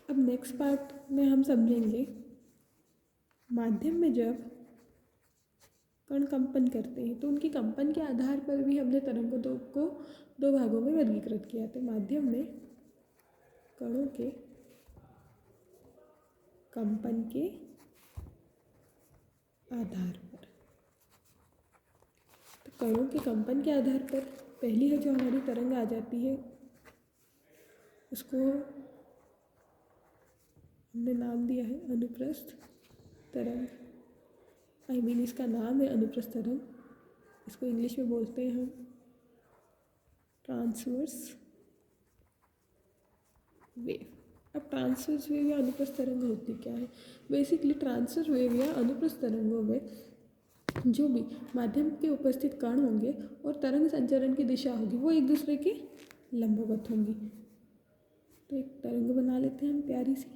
अब next part में हम समझेंगे माध्यम में जब कण कंपन करते हैं तो उनके कंपन के आधार पर भी हमने तरंगों को दो भागों में वर्गीकृत किया। तो माध्यम में कणों के कंपन के आधार पर, तो कणों के कंपन के आधार पर पहली है जो हमारी तरंग आ जाती है, उसको हमने नाम दिया है अनुप्रस्थ तरंग। इसका नाम है अनुप्रस्थ तरंग। इसको इंग्लिश में बोलते हैं हम ट्रांसवर्स वेव। अब ट्रांसवर्स वेव या अनुप्रस्थ तरंग होती क्या है? बेसिकली ट्रांसवर्स वेव या अनुप्रस्थ तरंगों में जो भी माध्यम के उपस्थित कण होंगे और तरंग संचरण की दिशा होगी वो एक दूसरे के लंबवत होंगी। तो एक तरंग बना लेते हैं हम प्यारी सी।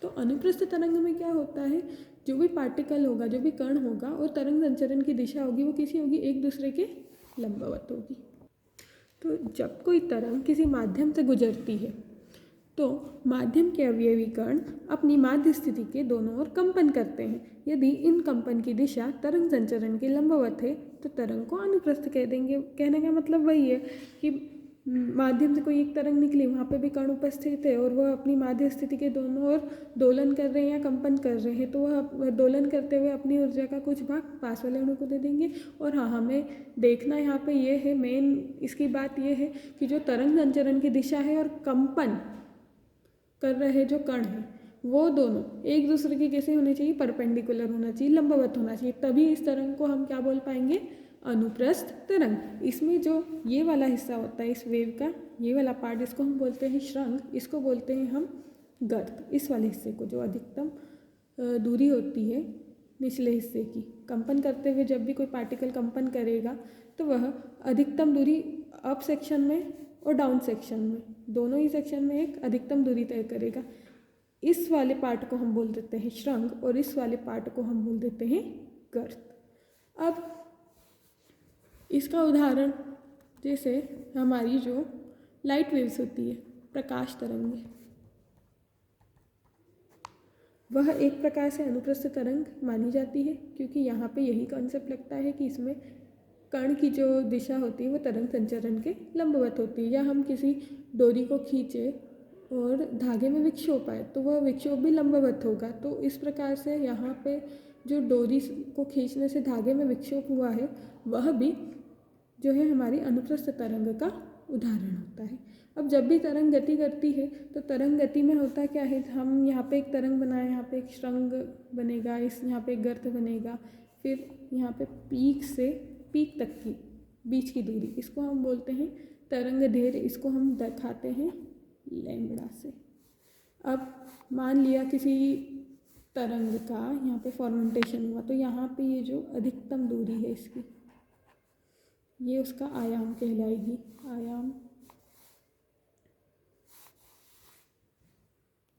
तो अनुप्रस्थ तरंग में क्या होता है, जो भी पार्टिकल होगा, जो भी कण होगा और तरंग संचरण की दिशा होगी वो किसी होगी, एक दूसरे के लंबवत होगी। तो जब कोई तरंग किसी माध्यम से गुजरती है तो माध्यम के अवयवी कण अपनी माध्य स्थिति के दोनों ओर कंपन करते हैं। यदि इन कंपन की दिशा तरंग संचरण के लंबवत है तो तरंग को अनुप्रस्थ कह देंगे। कहने का मतलब वही है कि माध्यम से कोई एक तरंग निकली, वहाँ पे भी कण उपस्थित है और वह अपनी माध्य स्थिति के दोनों ओर दोलन कर रहे हैं या कंपन कर रहे हैं, तो वह दोलन करते हुए अपनी ऊर्जा का कुछ भाग पास वाले अणु को दे देंगे। और हाँ, हमें देखना यहाँ पे ये है, मेन इसकी बात ये है कि जो तरंग संचरण की दिशा है और कंपन कर रहे जो कण हैं वो दोनों एक दूसरे के कैसे होने चाहिए, परपेंडिकुलर होना चाहिए, लंबवत होना चाहिए, तभी इस तरंग को हम क्या बोल पाएंगे, अनुप्रस्थ तरंग। इसमें जो ये वाला हिस्सा होता है इस वेव का, ये वाला पार्ट, इसको हम बोलते हैं श्रृंग, इसको बोलते हैं हम गर्त। इस वाले हिस्से को जो अधिकतम दूरी होती है निचले हिस्से की, कंपन करते हुए जब भी कोई पार्टिकल कंपन करेगा तो वह अधिकतम दूरी अप सेक्शन में और डाउन सेक्शन में, दोनों ही सेक्शन में एक अधिकतम दूरी तय करेगा। इस वाले पार्ट को हम बोल देते हैं श्रृंग और इस वाले पार्ट को हम बोल देते हैं गर्त। अब इसका उदाहरण जैसे हमारी जो लाइट वेव्स होती है, प्रकाश तरंगें, वह एक प्रकार से अनुप्रस्थ तरंग मानी जाती है, क्योंकि यहाँ पे यही कॉन्सेप्ट लगता है कि इसमें कण की जो दिशा होती है वो तरंग संचरण के लंबवत होती है। या हम किसी डोरी को खींचे और धागे में विक्षोभ आए तो वह विक्षोभ भी लंबवत होगा। तो इस प्रकार से यहाँ पे जो डोरी को खींचने से धागे में विक्षोभ हुआ है वह भी जो है हमारी अनुप्रस्थ तरंग का उदाहरण होता है। अब जब भी तरंग गति करती है तो तरंग गति में होता क्या है, हम यहाँ पे एक तरंग बनाए, यहाँ पे एक श्रृंग बनेगा, इस यहाँ पे एक गर्त बनेगा, फिर यहाँ पे पीक से पीक तक की बीच की दूरी, इसको हम बोलते हैं तरंग दैर्घ्य, इसको हम दिखाते हैं लैम्बडा से। अब मान लिया किसी तरंग का यहाँ पे फॉर्मेंटेशन हुआ, तो यहाँ पे ये जो अधिकतम दूरी है इसकी, ये उसका आयाम कहलाएगी, आयाम